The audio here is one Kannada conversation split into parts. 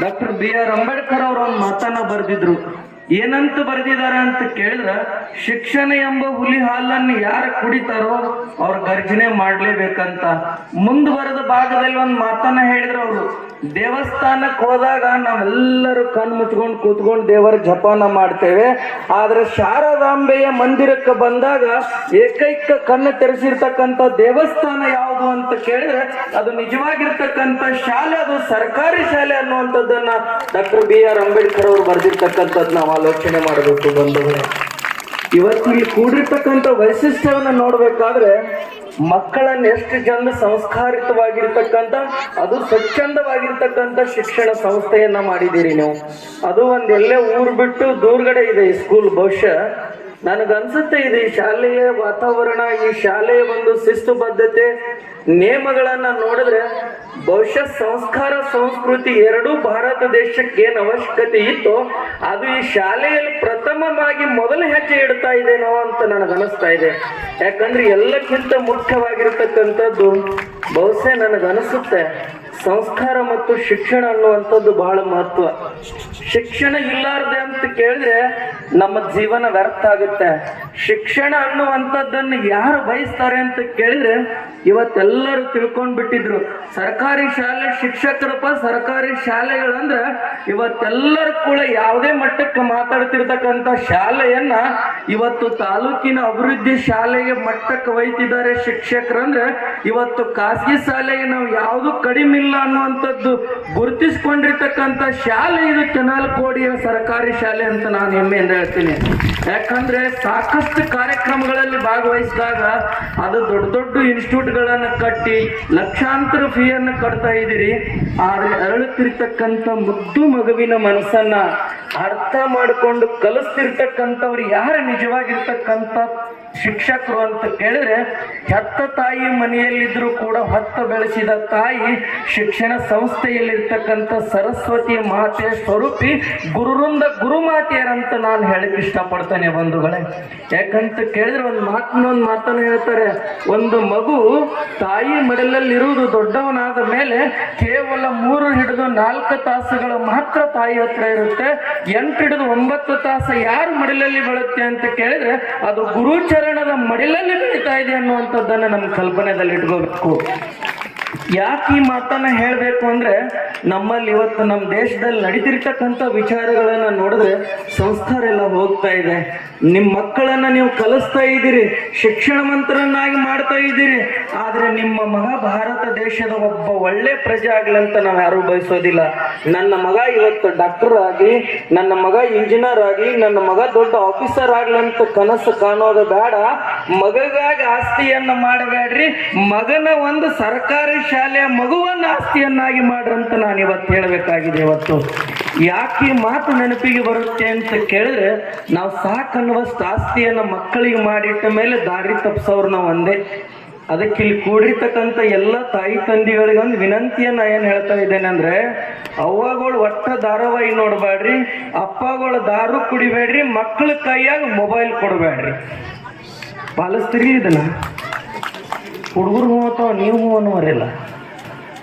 ಡಾಕ್ಟರ್ BR ಅಂಬೇಡ್ಕರ್ ಅವರು ಒಂದು ಮಾತನ್ನ ಬರೆದಿದ್ರು. ಏನಂತ ಬರೆದಿದ್ದಾರೆ ಅಂತ ಕೇಳಿದ್ರ, ಶಿಕ್ಷಣ ಎಂಬ ಹುಲಿ ಹಾಲನ್ನು ಯಾರು ಕುಡಿತಾರೋ ಅವ್ರ ಗರ್ಜನೆ ಮಾಡ್ಲೇಬೇಕಂತ. ಮುಂದುವರೆದ ಭಾಗದಲ್ಲಿ ಒಂದು ಮಾತನ್ನ ಹೇಳಿದ್ರು ಅವರು. ದೇವಸ್ಥಾನಕ್ಕೆ ಹೋದಾಗ ನಾವೆಲ್ಲರೂ ಕಣ್ಣು ಮುಚ್ಕೊಂಡು ಕೂತ್ಕೊಂಡು ದೇವರ ಜಪಾನ ಮಾಡ್ತೇವೆ. ಆದ್ರೆ ಶಾರದಾಂಬೆಯ ಮಂದಿರಕ್ಕೆ ಬಂದಾಗ ಏಕೈಕ ಕಣ್ಣು ತೆರೆಸಿರ್ತಕ್ಕಂಥ ದೇವಸ್ಥಾನ ಯಾವುದು ಅಂತ ಕೇಳಿದ್ರೆ ಅದು ನಿಜವಾಗಿರ್ತಕ್ಕಂಥ ಶಾಲೆ, ಅದು ಸರ್ಕಾರಿ ಶಾಲೆ ಅನ್ನುವಂಥದ್ದನ್ನ ಡಾಕ್ಟರ್ BR ಅಂಬೇಡ್ಕರ್ ಅವರು ಬರೆದಿರ್ತಕ್ಕಂಥದ್ದು ನಾವು ಆಲೋಚನೆ ಮಾಡಬೇಕು ಬಂಧುಗಳೇ. ಇವತ್ತು ಇಲ್ಲಿ ಕೂಡಿರ್ತಕ್ಕಂಥ ವೈಶಿಷ್ಟ್ಯವನ್ನ ನೋಡ್ಬೇಕಾದ್ರೆ ಮಕ್ಕಳನ್ನ ಎಷ್ಟು ಜನ ಸಂಸ್ಕಾರಿತವಾಗಿರ್ತಕ್ಕಂಥ, ಅದು ಸ್ವಚ್ಛಂದವಾಗಿರ್ತಕ್ಕಂಥ ಶಿಕ್ಷಣ ಸಂಸ್ಥೆಯನ್ನ ಮಾಡಿದ್ದೀರಿ ನೀವು. ಅದು ಒಂದೆಲ್ಲೇ ಊರು ಬಿಟ್ಟು ದೂರ್ಗಡೆ ಇದೆ ಈ ಸ್ಕೂಲ್. ಬಹುಶಃ ನನಗನ್ಸುತ್ತೆ ಇದು ಈ ಶಾಲೆಯ ವಾತಾವರಣ, ಈ ಶಾಲೆಯ ಒಂದು ಶಿಸ್ತುಬದ್ಧತೆ, ನಿಯಮಗಳನ್ನ ನೋಡಿದ್ರೆ ಬಹುಶಃ ಸಂಸ್ಕಾರ ಸಂಸ್ಕೃತಿ ಎರಡೂ ಭಾರತ ದೇಶಕ್ಕೆ ಏನು ಅವಶ್ಯಕತೆ ಇತ್ತು ಅದು ಈ ಶಾಲೆಯಲ್ಲಿ ಪ್ರಥಮವಾಗಿ ಮೊದಲ ಹೆಜ್ಜೆ ಇಡ್ತಾ ಇದೇನೋ ಅಂತ ನನಗನಿಸ್ತಾ ಇದೆ. ಯಾಕಂದ್ರೆ ಎಲ್ಲಕ್ಕಿಂತ ಮುಖ್ಯವಾಗಿರ್ತಕ್ಕಂಥದ್ದು ಬಹುಶಃ ನನಗನಿಸುತ್ತೆ ಸಂಸ್ಕಾರ ಮತ್ತು ಶಿಕ್ಷಣ ಅನ್ನುವಂಥದ್ದು ಬಹಳ ಮಹತ್ವ. ಶಿಕ್ಷಣ ಇಲ್ಲಾರ್ದೆ ಅಂತ ಕೇಳಿದ್ರೆ ನಮ್ಮ ಜೀವನ ವ್ಯರ್ಥ ಆಗುತ್ತೆ. ಶಿಕ್ಷಣ ಅನ್ನುವಂಥದ್ದನ್ನು ಯಾರು ಬಯಸ್ತಾರೆ ಅಂತ ಕೇಳಿದ್ರೆ ಇವತ್ತೆಲ್ಲರೂ ತಿಳ್ಕೊಂಡ್ ಬಿಟ್ಟಿದ್ರು. ಸರ್ಕಾರಿ ಶಾಲೆ ಶಿಕ್ಷಕರಪ್ಪ, ಸರ್ಕಾರಿ ಶಾಲೆಗಳಂದ್ರೆ ಇವತ್ತೆಲ್ಲರೂ ಕೂಡ ಯಾವುದೇ ಮಟ್ಟಕ್ಕೆ ಮಾತಾಡ್ತಿರ್ತಕ್ಕಂಥ ಶಾಲೆಯನ್ನ ಇವತ್ತು ತಾಲೂಕಿನ ಅಭಿವೃದ್ಧಿ ಶಾಲೆಗೆ ಮಟ್ಟಕ್ಕೆ ಒಯ್ತಿದ್ದಾರೆ ಶಿಕ್ಷಕರಂದ್ರೆ. ಇವತ್ತು ಖಾಸಗಿ ಶಾಲೆಗೆ ನಾವು ಯಾವುದು ಕಡಿಮೆ ಇಲ್ಲ ಅನ್ನುವಂಥದ್ದು ಗುರುತಿಸ್ಕೊಂಡಿರ್ತಕ್ಕಂಥ ಶಾಲೆ ಇದು ಕೆನಾಲ್ಕೋಡಿಯ ಸರ್ಕಾರಿ ಶಾಲೆ ಅಂತ ನಾನು ಹೆಮ್ಮೆಯಿಂದ ಹೇಳ್ತೀನಿ. ಯಾಕಂದ್ರೆ ಸಾಕಷ್ಟು ಕಾರ್ಯಕ್ರಮಗಳಲ್ಲಿ ಭಾಗವಹಿಸಿದಾಗ ಅದು ದೊಡ್ಡ ದೊಡ್ಡ ಇನ್ಸ್ಟಿಟ್ಯೂಟ್ಗಳನ್ನು ಕಟ್ಟಿ ಲಕ್ಷಾಂತರ ಫೀಯನ್ನು ಕಟ್ತಾ ಇದ್ದೀರಿ. ಆದ್ರೆ ಅರಳುತ್ತಿರ್ತಕ್ಕಂಥ ಮುದ್ದು ಮಗುವಿನ ಮನಸ್ಸನ್ನ ಅರ್ಥ ಮಾಡಿಕೊಂಡು ಕಲಿಸ್ತಿರ್ತಕ್ಕಂಥವ್ರು ಯಾರು ನಿಜವಾಗಿರ್ತಕ್ಕಂಥ ಶಿಕ್ಷಕರು ಅಂತ ಕೇಳಿದ್ರೆ ಹೆತ್ತ ತಾಯಿ ಮನೆಯಲ್ಲಿದ್ರು ಕೂಡ ಹೊತ್ತ ಬೆಳೆಸಿದ ತಾಯಿ ಶಿಕ್ಷಣ ಸಂಸ್ಥೆಯಲ್ಲಿರ್ತಕ್ಕಂಥ ಸರಸ್ವತಿ ಮಾತೆಯ ಸ್ವರೂಪಿ ಗುರುವೃಂದ ಗುರುಮಾತೆಯರಂತ ನಾನು ಹೇಳಕ್ ಇಷ್ಟಪಡ್ತೇನೆ ಬಂಧುಗಳೇ. ಯಾಕಂತ ಕೇಳಿದ್ರೆ ಒಂದು ಮಾತನ್ನು ಹೇಳ್ತಾರೆ, ಒಂದು ಮಗು ತಾಯಿ ಮಡಿಲಲ್ಲಿರುವುದು ದೊಡ್ಡವನಾದ ಮೇಲೆ ಕೇವಲ 3 ಹಿಡಿದು 4 ತಾಸುಗಳು ಮಾತ್ರ ತಾಯಿ ಹತ್ರ ಇರುತ್ತೆ. 8 ಹಿಡಿದು 9 ತಾಸು ಯಾರು ಮಡಿಲಲ್ಲಿ ಬೆಳುತ್ತೆ ಅಂತ ಕೇಳಿದ್ರೆ ಅದು ಗುರುಚರಣದ ಮಡಿಲಲ್ಲಿ ಬೆಳೀತಾ ಇದೆ ಅನ್ನುವಂಥದ್ದನ್ನ ನಮ್ಮ ಕಲ್ಪನೆಯಲ್ಲಿ ಇಟ್ಕೋಬೇಕು. ಯಾಕೆ ಈ ಮಾತನ್ನ ಹೇಳಬೇಕು ಅಂದ್ರೆ ನಮ್ಮಲ್ಲಿ ಇವತ್ತು ನಮ್ಮ ದೇಶದಲ್ಲಿ ನಡೀತಿರ್ತಕ್ಕಂಥ ವಿಚಾರಗಳನ್ನ ನೋಡಿದ್ರೆ ಸಂಸ್ಕಾರ ಎಲ್ಲ ಹೋಗ್ತಾ ಇದೆ. ನಿಮ್ಮ ಮಕ್ಕಳನ್ನ ನೀವು ಕಲಿಸ್ತಾ ಇದ್ದೀರಿ, ಶಿಕ್ಷಣ ಮಂತ್ರನ್ನಾಗಿ ಮಾಡ್ತಾ ಇದ್ದೀರಿ. ಆದ್ರೆ ನಿಮ್ಮ ಮಗ ಭಾರತ ದೇಶದ ಒಬ್ಬ ಒಳ್ಳೆ ಪ್ರಜೆ ಆಗ್ಲಂತ ನಾವು ಯಾರು ಬಯಸೋದಿಲ್ಲ. ನನ್ನ ಮಗ ಇವತ್ತು ಡಾಕ್ಟರ್ ಆಗಿ, ನನ್ನ ಮಗ ಇಂಜಿನಿಯರ್ ಆಗಿ, ನನ್ನ ಮಗ ದೊಡ್ಡ ಆಫೀಸರ್ ಆಗ್ಲಂತ ಕನಸು ಕಾಣೋದು ಬೇಡ. ಮಗಗಾಗಿ ಆಸ್ತಿಯನ್ನ ಮಾಡಬೇಡ್ರಿ, ಮಗನ ಒಂದು ಸರ್ಕಾರಿ ಶಾಲೆಯ ಮಗುವನ್ನ ಆಸ್ತಿಯನ್ನಾಗಿ ಮಾಡ್ರಂತ ನಾನು ಇವತ್ತು ಹೇಳಬೇಕಾಗಿದೆ. ಇವತ್ತು ಯಾಕೆ ಮಾತು ನೆನಪಿಗೆ ಬರುತ್ತೆ ಅಂತ ಕೇಳಿದ್ರೆ ನಾವು ಸಾಕನ್ನುವಷ್ಟು ಆಸ್ತಿಯನ್ನ ಮಕ್ಕಳಿಗೆ ಮಾಡಿಟ್ಟ ಮೇಲೆ ದಾರಿ ತಪ್ಪಿಸೋರು ನಾವು ಒಂದೇ. ಅದಕ್ಕೆ ಇಲ್ಲಿ ಕೂಡಿರ್ತಕ್ಕಂಥ ಎಲ್ಲ ತಾಯಿ ತಂದೆಗಳಿಗೆ ಒಂದು ವಿನಂತಿಯನ್ನ ಏನ್ ಹೇಳ್ತಾ ಇದ್ದೇನೆ ಅಂದ್ರೆ, ಅವ್ವಗಳು ಒಟ್ಟ ಧಾರಾವಾಹಿ ನೋಡ್ಬೇಡ್ರಿ, ಅಪ್ಪಗಳು ದಾರು ಕುಡಿಬೇಡ್ರಿ, ಮಕ್ಕಳ ಕೈಯಾಗ ಮೊಬೈಲ್ ಕೊಡಬೇಡ್ರಿ. ಪಾಲಿಸ್ತೀರಿ ಇದನ್ನ? ಹುಡುಗರು ಹೂ ಅಥವಾ ನೀವು ಹೂ ಅನ್ನುವರಿಲ್ಲ.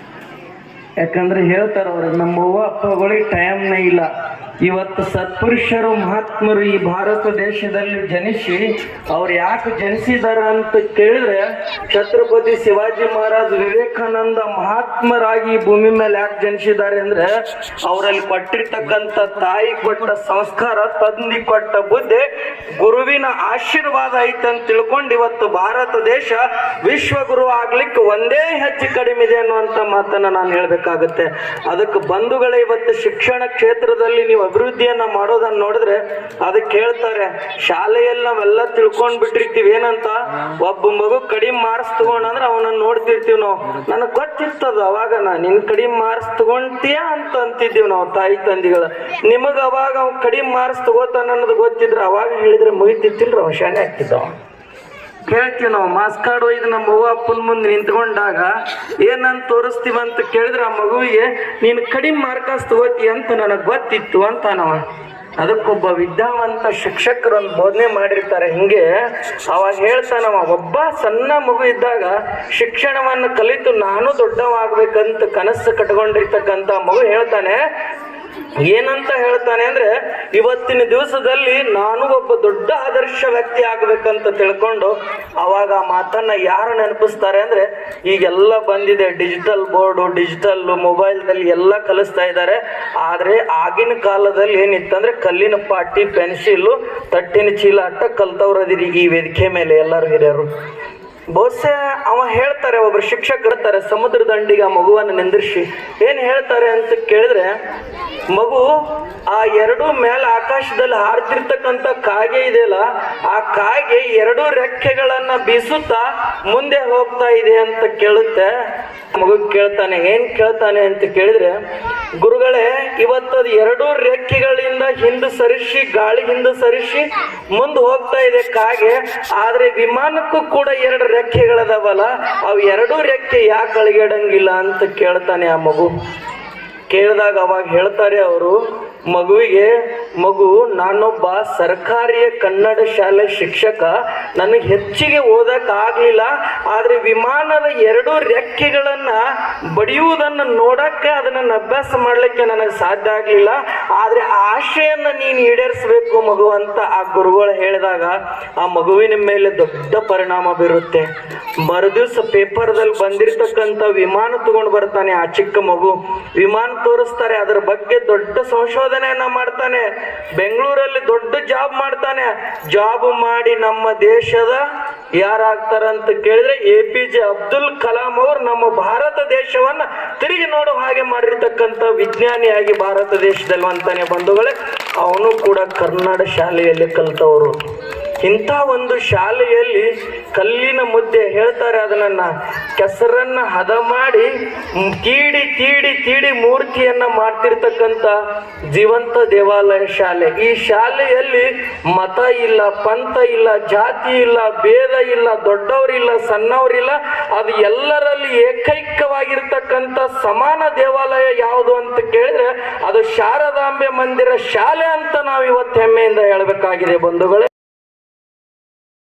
ಯಾಕಂದ್ರೆ ಹೇಳ್ತಾರ ಅವ್ರಿಗೆ ನಮ್ಮ ಅವ್ವ ಅಪ್ಪಗಳಿಗೆ ಟೈಮ್ನೇ ಇಲ್ಲ. ಇವತ್ತು ಸತ್ಪುರುಷರು ಮಹಾತ್ಮರು ಈ ಭಾರತ ದೇಶದಲ್ಲಿ ಜನಿಸಿ ಅವ್ರು ಯಾಕೆ ಜನಿಸಿದಾರ ಅಂತ ಕೇಳಿದ್ರೆ ಛತ್ರಪತಿ ಶಿವಾಜಿ ಮಹಾರಾಜ್, ವಿವೇಕಾನಂದ ಮಹಾತ್ಮರಾಗಿ ಈ ಭೂಮಿ ಮೇಲೆ ಯಾಕೆ ಜನಿಸಿದ್ದಾರೆ ಅಂದ್ರೆ ಅವರಲ್ಲಿ ಕೊಟ್ಟಿರ್ತಕ್ಕಂಥ ತಾಯಿ ಕೊಟ್ಟ ಸಂಸ್ಕಾರ, ತಂದೆ ಕೊಟ್ಟ ಬುದ್ಧಿ, ಗುರುವಿನ ಆಶೀರ್ವಾದ ಐತಂತ ತಿಳ್ಕೊಂಡು ಇವತ್ತು ಭಾರತ ದೇಶ ವಿಶ್ವಗುರು ಆಗ್ಲಿಕ್ಕೆ ಒಂದೇ ಹೆಜ್ಜೆ ಕಡಿಮೆ ಇದೆ ಅನ್ನುವಂಥ ಮಾತನ್ನ ನಾನು ಹೇಳ್ಬೇಕಾಗುತ್ತೆ. ಅದಕ್ಕೆ ಬಂಧುಗಳೇ, ಇವತ್ತು ಶಿಕ್ಷಣ ಕ್ಷೇತ್ರದಲ್ಲಿ ನೀವು ಅಭಿವೃದ್ಧಿಯನ್ನ ಮಾಡೋದನ್ನ ನೋಡಿದ್ರೆ ಅದಕ್ಕೆ ಹೇಳ್ತಾರೆ, ಶಾಲೆಯಲ್ಲಿ ನಾವೆಲ್ಲ ತಿಳ್ಕೊಂಡ್ ಬಿಟ್ಟಿರ್ತೀವಿ ಏನಂತ, ಒಬ್ಬ ಮಗು ಕಡಿಮೆ ಮಾರ್ಕ್ಸ್ ತಗೊಂಡ್ರೆ ಅವನನ್ನ ನೋಡ್ತಿರ್ತೀವಿ ನಾವು. ನನಗೆ ಗೊತ್ತಿರ್ತದ ಅವಾಗ ನಿನ್ ಕಡಿಮೆ ಮಾರ್ಕ್ಸ್ ತಗೊಂತೀಯ ಅಂತ ಅಂತಿದ್ದೀವಿ ನಾವು ತಾಯಿ ತಂದಿಗಳ. ನಿಮಗ ಅವಾಗ ಅವ್ ಕಡಿಮೆ ಮಾರ್ಕ್ಸ್ ತಗೋತಾನ ಅನ್ನೋದು ಗೊತ್ತಿದ್ರೆ ಅವಾಗ ಹೇಳಿದ್ರೆ ಮುಗಿತಿತ್ತಿಲ್ರಿ, ಅವ ಶಾನೆ ಆಗ್ತಿದ್ದವ. ಕೇಳ್ತೀವಿ ನಾವು, ಮಾಸ್ ಕಾರ್ಡ್ ಒಯ್ದು ನಮ್ಮ ಅವ್ವ ಅಪ್ಪನ ಮುಂದೆ ನಿಂತ್ಕೊಂಡಾಗ ಏನಂತ ತೋರಿಸ್ತೀವಿ ಅಂತ ಕೇಳಿದ್ರೆ ಆ ಮಗುವಿಗೆ ನೀನು ಕಡಿಮೆ ಮಾರ್ಕಸ್ ತಗೋತಿ ಅಂತ ನನಗೆ ಗೊತ್ತಿತ್ತು ಅಂತ ನಾವು. ಅದಕ್ಕೊಬ್ಬ ವಿದ್ಯಾವಂತ ಶಿಕ್ಷಕರು ಒಂದು ಬೋಧನೆ ಮಾಡಿರ್ತಾರೆ. ಹಿಂಗೆ ಅವಾಗ ಹೇಳ್ತಾನವ, ಒಬ್ಬ ಸಣ್ಣ ಮಗು ಇದ್ದಾಗ ಶಿಕ್ಷಣವನ್ನು ಕಲಿತು ನಾನು ದೊಡ್ಡವಾಗ್ಬೇಕಂತ ಕನಸು ಕಟ್ಕೊಂಡಿರ್ತಕ್ಕಂಥ ಮಗು ಹೇಳ್ತಾನೆ, ಏನಂತ ಹೇಳ್ತಾನೆ ಅಂದ್ರೆ, ಇವತ್ತಿನ ದಿವಸದಲ್ಲಿ ನಾನು ಒಬ್ಬ ದೊಡ್ಡ ಆದರ್ಶ ವ್ಯಕ್ತಿ ಆಗ್ಬೇಕಂತ ತಿಳ್ಕೊಂಡು ಅವಾಗ ಆ ಮಾತನ್ನ ಯಾರು ನೆನಪಿಸ್ತಾರೆ ಅಂದ್ರೆ, ಈಗೆಲ್ಲ ಬಂದಿದೆ ಡಿಜಿಟಲ್ ಬೋರ್ಡು, ಡಿಜಿಟಲ್ ಮೊಬೈಲ್ದಲ್ಲಿ ಎಲ್ಲ ಕಲಿಸ್ತಾ ಇದ್ದಾರೆ. ಆದ್ರೆ ಆಗಿನ ಕಾಲದಲ್ಲಿ ಏನಿತ್ತಂದ್ರೆ ಕಲ್ಲಿನ ಪಾಟಿ, ಪೆನ್ಸಿಲ್, ತಟ್ಟಿನ ಚೀಲ ಅಟ್ಟ ಕಲ್ತವ್ರದಿರಿ ಈ ವೇದಿಕೆ ಮೇಲೆ ಎಲ್ಲರೂ ಹಿರಿಯರು. ಬಹುಶಃ ಅವ ಹೇಳ್ತಾರೆ, ಒಬ್ರು ಶಿಕ್ಷಕರು ಇರ್ತಾರೆ, ಸಮುದ್ರ ದಂಡಿಗೆ ಆ ಮಗುವನ್ನು ನಿಂದಿರಿಸಿ ಏನ್ ಹೇಳ್ತಾರೆ ಅಂತ ಕೇಳಿದ್ರೆ, ಮಗು ಆ ಎರಡು ಮೇಲೆ ಆಕಾಶದಲ್ಲಿ ಹಾರ್ತಿರ್ತಕ್ಕಂಥ ಕಾಗೆ ಇದೆಯಲ್ಲ, ಆ ಕಾಗೆ ಎರಡು ರೆಕ್ಕೆಗಳನ್ನ ಬೀಸುತ್ತಾ ಮುಂದೆ ಹೋಗ್ತಾ ಇದೆ ಅಂತ ಕೇಳುತ್ತೆ. ಮಗು ಕೇಳ್ತಾನೆ, ಏನ್ ಕೇಳ್ತಾನೆ ಅಂತ ಕೇಳಿದ್ರೆ, ಗುರುಗಳೇ ಇವತ್ತದು ಎರಡೂ ರೆಕ್ಕೆಗಳಿಂದ ಹಿಂದೆ ಸರಿಸಿ, ಗಾಳಿ ಹಿಂದೆ ಸರಿಸಿ ಮುಂದೆ ಹೋಗ್ತಾ ಇದೆ ಕಾಗೆ, ಆದ್ರೆ ವಿಮಾನಕ್ಕೂ ಕೂಡ ಎರಡು ರೆಕ್ಕೆಗಳದವಲ್ಲ, ಅವು ಎರಡೂ ರೆಕ್ಕೆ ಯಾಕೆ ಅಳಿಗೆಡಂಗಿಲ್ಲ ಅಂತ ಕೇಳ್ತಾನೆ ಆ ಮಗು. ಕೇಳಿದಾಗ ಅವಾಗ ಹೇಳ್ತಾರೆ ಅವರು ಮಗುವಿಗೆ, ಮಗು ನಾನೊಬ್ಬ ಸರ್ಕಾರಿಯ ಕನ್ನಡ ಶಾಲೆ ಶಿಕ್ಷಕ, ನನಗೆ ಹೆಚ್ಚಿಗೆ ಓದಕ್ ಆಗ್ಲಿಲ್ಲ, ಆದ್ರೆ ವಿಮಾನದ ಎರಡು ರೆಕ್ಕೆಗಳನ್ನ ಬಡಿಯುವುದನ್ನು ನೋಡಕ್ಕೆ ಅದನ್ನ ಅಭ್ಯಾಸ ಮಾಡ್ಲಿಕ್ಕೆ ನನಗೆ ಸಾಧ್ಯ ಆಗ್ಲಿಲ್ಲ, ಆದ್ರೆ ಆಶೆಯನ್ನ ನೀನು ಈಡೇರಿಸಬೇಕು ಮಗು ಅಂತ ಆ ಗುರುಗಳು ಹೇಳಿದಾಗ ಆ ಮಗುವಿನ ಮೇಲೆ ದೊಡ್ಡ ಪರಿಣಾಮ ಬೀರುತ್ತೆ. ಮರುದಿವ್ಸ ಪೇಪರ್ದಲ್ಲಿ ಬಂದಿರತಕ್ಕಂಥ ವಿಮಾನ ತಗೊಂಡು ಬರ್ತಾನೆ ಆ ಚಿಕ್ಕ ಮಗು. ವಿಮಾನ ತೋರಿಸ್ತಾರೆ, ಅದರ ಬಗ್ಗೆ ದೊಡ್ಡ ಸಂಶೋಧನೆಯನ್ನ ಮಾಡ್ತಾನೆ, ಬೆಂಗಳೂರಲ್ಲಿ ದೊಡ್ಡ ಜಾಬ್ ಮಾಡ್ತಾನೆ. ಜಾಬ್ ಮಾಡಿ ನಮ್ಮ ದೇಶದ ಯಾರಾಗ್ತಾರಂತ ಕೇಳಿದ್ರೆ APJ ಅಬ್ದುಲ್ ಕಲಾಂ ಅವರು ನಮ್ಮ ಭಾರತ ದೇಶವನ್ನ ತಿರುಗಿ ನೋಡೋ ಹಾಗೆ ಮಾಡಿರ್ತಕ್ಕಂಥ ವಿಜ್ಞಾನಿಯಾಗಿ ಭಾರತ ದೇಶದಲ್ಲಿ ಅಂತಾನೆ ಬಂಧುಗಳೇ. ಅವನು ಕೂಡ ಕನ್ನಡ ಶಾಲೆಯಲ್ಲಿ ಕಲಿತವರು. ಇಂಥ ಒಂದು ಶಾಲೆಯಲ್ಲಿ ಕಲ್ಲಿನ ಮುದ್ದೆ ಹೇಳ್ತಾರೆ, ಅದನ್ನ ಕೆಸರನ್ನ ಹದ ಮಾಡಿ ತೀಡಿ ತೀಡಿ ತೀಡಿ ಮೂರ್ತಿಯನ್ನ ಮಾಡ್ತಿರ್ತಕ್ಕಂಥ ಜೀವಂತ ದೇವಾಲಯ ಶಾಲೆ. ಈ ಶಾಲೆಯಲ್ಲಿ ಮತ ಇಲ್ಲ, ಪಂಥ ಇಲ್ಲ, ಜಾತಿ ಇಲ್ಲ, ಭೇದ ಇಲ್ಲ, ದೊಡ್ಡವರಿಲ್ಲ, ಸಣ್ಣವರಿಲ್ಲ, ಅದು ಎಲ್ಲರಲ್ಲಿ ಏಕೈಕವಾಗಿರ್ತಕ್ಕಂಥ ಸಮಾನ ದೇವಾಲಯ ಯಾವುದು ಅಂತ ಕೇಳಿದ್ರೆ ಅದು ಶಾರದಾಂಬೆ ಮಂದಿರ ಶಾಲೆ ಅಂತ ನಾವು ಇವತ್ತು ಹೆಮ್ಮೆಯಿಂದ ಹೇಳಬೇಕಾಗಿದೆ ಬಂಧುಗಳೇ.